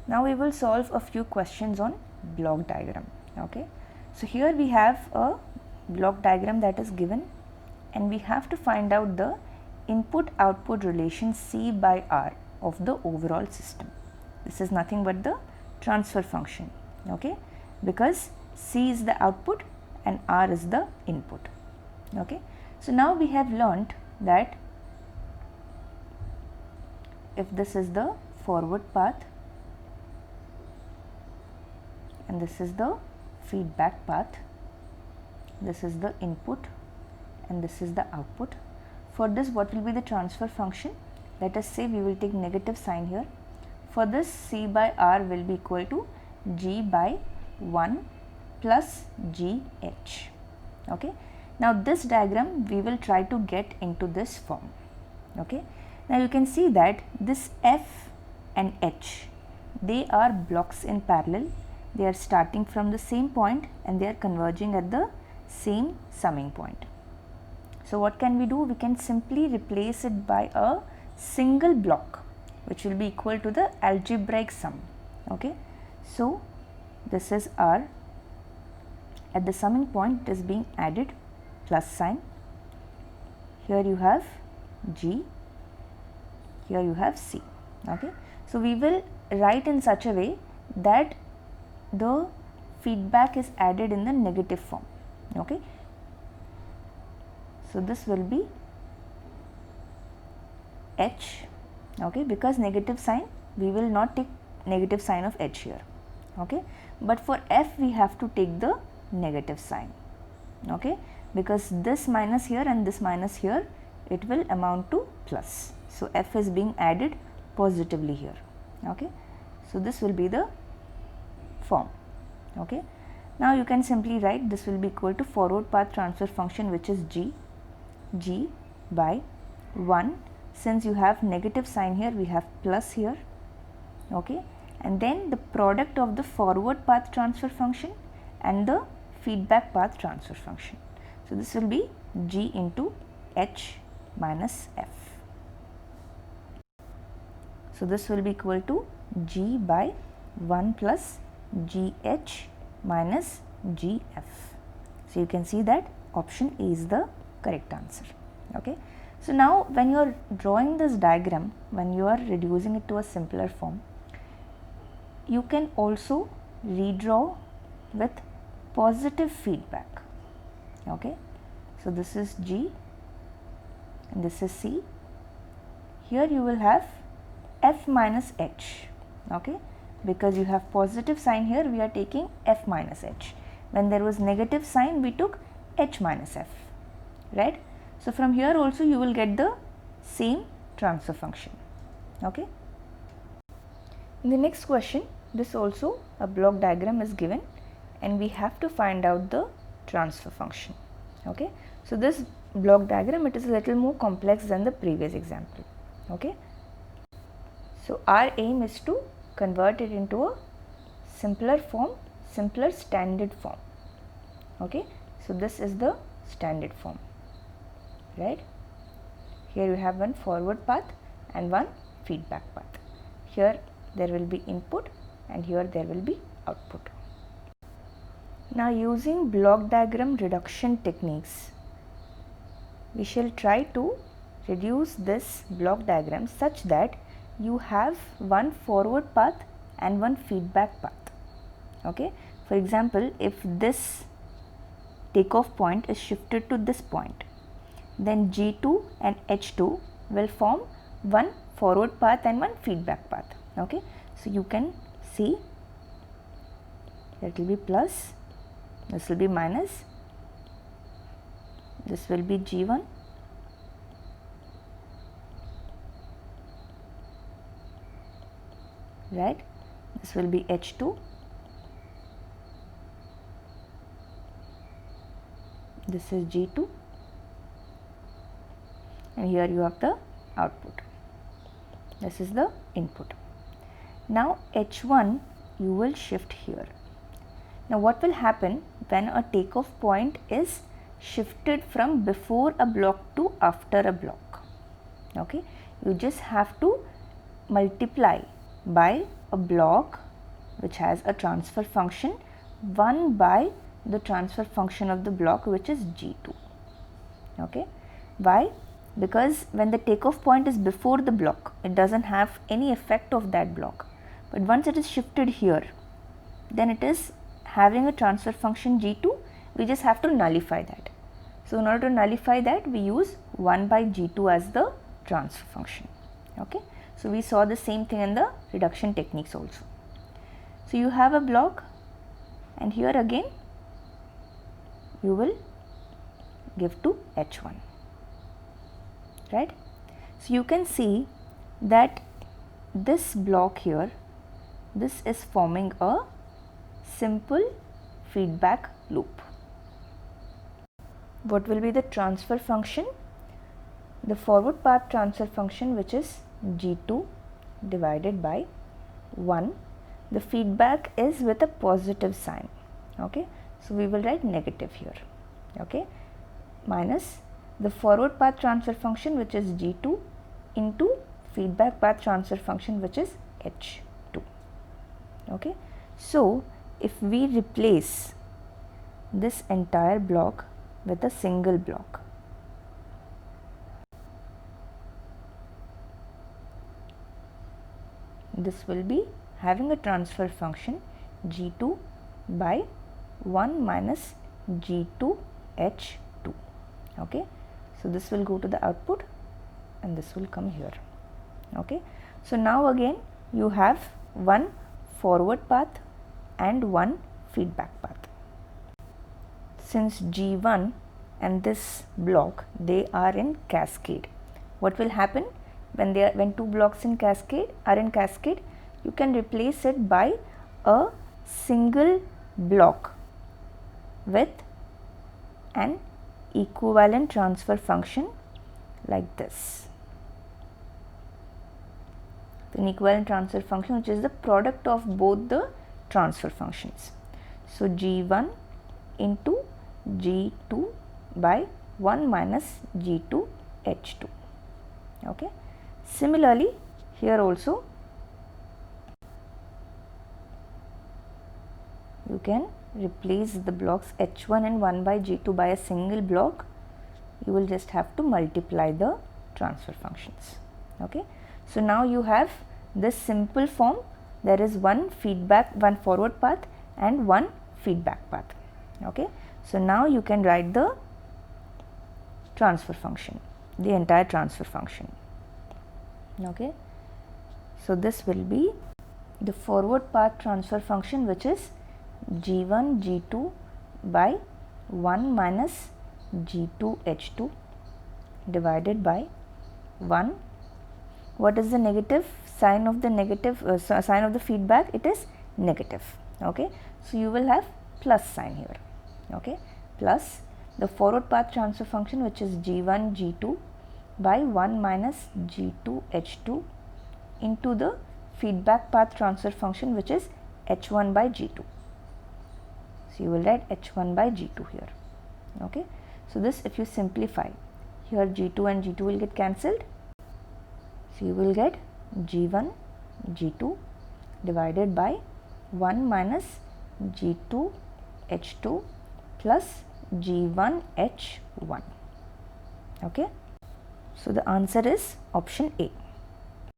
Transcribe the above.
Now we will solve a few questions on block diagram. Okay, so here we have a block diagram that is given, and we have to find out the input output relation C by R of the overall system. This is nothing but the transfer function, okay, because C is the output and R is the input. Okay, so now we have learnt that if this is the forward path and this is the feedback path, this is the input and this is the output. For this, what will be the transfer function? Let us say we will take negative sign here. For this, C by R will be equal to G by 1 plus GH. Okay. Now this diagram we will try to get into this form. Okay. Now you can see that this F and H, they are blocks in parallel. They are starting from the same point and they are converging at the same summing point. So what can we do? We can simply replace it by a single block, which will be equal to the algebraic sum. Okay. So this is R. At the summing point, it is being added, plus sign. Here you have G. Here you have C. Okay. So we will write in such a way that the feedback is added in the negative form. Okay. So this will be H. Okay, because negative sign, we will not take negative sign of H here. Okay, but for F we have to take the negative sign. Okay, because this minus here and this minus here, it will amount to plus. So F is being added positively here. Okay, so this will be the form. Okay, now you can simply write this will be equal to forward path transfer function, which is G by 1. Since you have negative sign here, we have plus here. Okay, and then the product of the forward path transfer function and the feedback path transfer function. So this will be G into H minus F. So this will be equal to G by 1 plus GH minus GF. So you can see that option A is the correct answer. Okay. So now when you are drawing this diagram, when you are reducing it to a simpler form, you can also redraw with positive feedback. Okay. So this is G and this is C. Here you will have F minus H. Okay, because you have positive sign here, we are taking F minus H. When there was negative sign, we took H minus F, right? So from here also you will get the same transfer function. Okay. In the next question, this also a block diagram is given and we have to find out the transfer function. Okay. So this block diagram, it is a little more complex than the previous example. Okay. So our aim is to convert it into a simpler form, simpler standard form. Okay. So this is the standard form, right? Here you have one forward path and one feedback path. Here there will be input and here there will be output. Now using block diagram reduction techniques, we shall try to reduce this block diagram such that you have one forward path and one feedback path. Okay. For example, if this takeoff point is shifted to this point, then G2 and H2 will form one forward path and one feedback path. Okay. So you can see it will be plus, this will be minus, this will be G1, right? This will be H2, this is G2, and here you have the output. This is the input. Now H1 you will shift here. Now what will happen when a takeoff point is shifted from before a block to after a block? Okay, you just have to multiply by a block which has a transfer function 1 by the transfer function of the block, which is G2. Okay. Why? Because when the takeoff point is before the block, it doesn't have any effect of that block, but once it is shifted here, then it is having a transfer function G2. We just have to nullify that. So in order to nullify that, we use 1 by G2 as the transfer function. Okay. So we saw the same thing in the reduction techniques also. So you have a block, and here again you will give to H1, right. So you can see that this block here, this is forming a simple feedback loop. What will be the transfer function? The forward path transfer function, which is G2 divided by 1. The feedback is with a positive sign. Okay. So we will write negative here. Okay. Minus the forward path transfer function, which is G2, into feedback path transfer function, which is H2. Okay. So if we replace this entire block with a single block, this will be having a transfer function G2 by 1 minus G2 H2. Okay. So this will go to the output and this will come here. Okay. So now again you have one forward path and one feedback path. Since G1 and this block, they are in cascade, what will happen when two blocks are in cascade? You can replace it by a single block with an equivalent transfer function like this. An equivalent transfer function, which is the product of both the transfer functions. So G1 into G2 by 1 minus G2 H2. Okay. Similarly, here also you can replace the blocks H1 and 1 by G2 by a single block. You will just have to multiply the transfer functions. Okay. So now you have this simple form. There is one forward path and one feedback path. Okay. So now you can write the transfer function, the entire transfer function. Okay. So this will be the forward path transfer function, which is G1 G2 by 1 minus G2 H2 divided by 1. What is the negative sign of the sign of the feedback? It is negative. Okay. So you will have plus sign here. Okay. Plus the forward path transfer function, which is G1 G2 by 1 minus G2 H2 into the feedback path transfer function, which is H1 by G2. So you will write H1 by G2 here. Okay. So this, if you simplify, here G2 and G2 will get cancelled. So you will get G1 G2 divided by 1 minus G2 H2 plus G1 H1. Okay. So the answer is option A.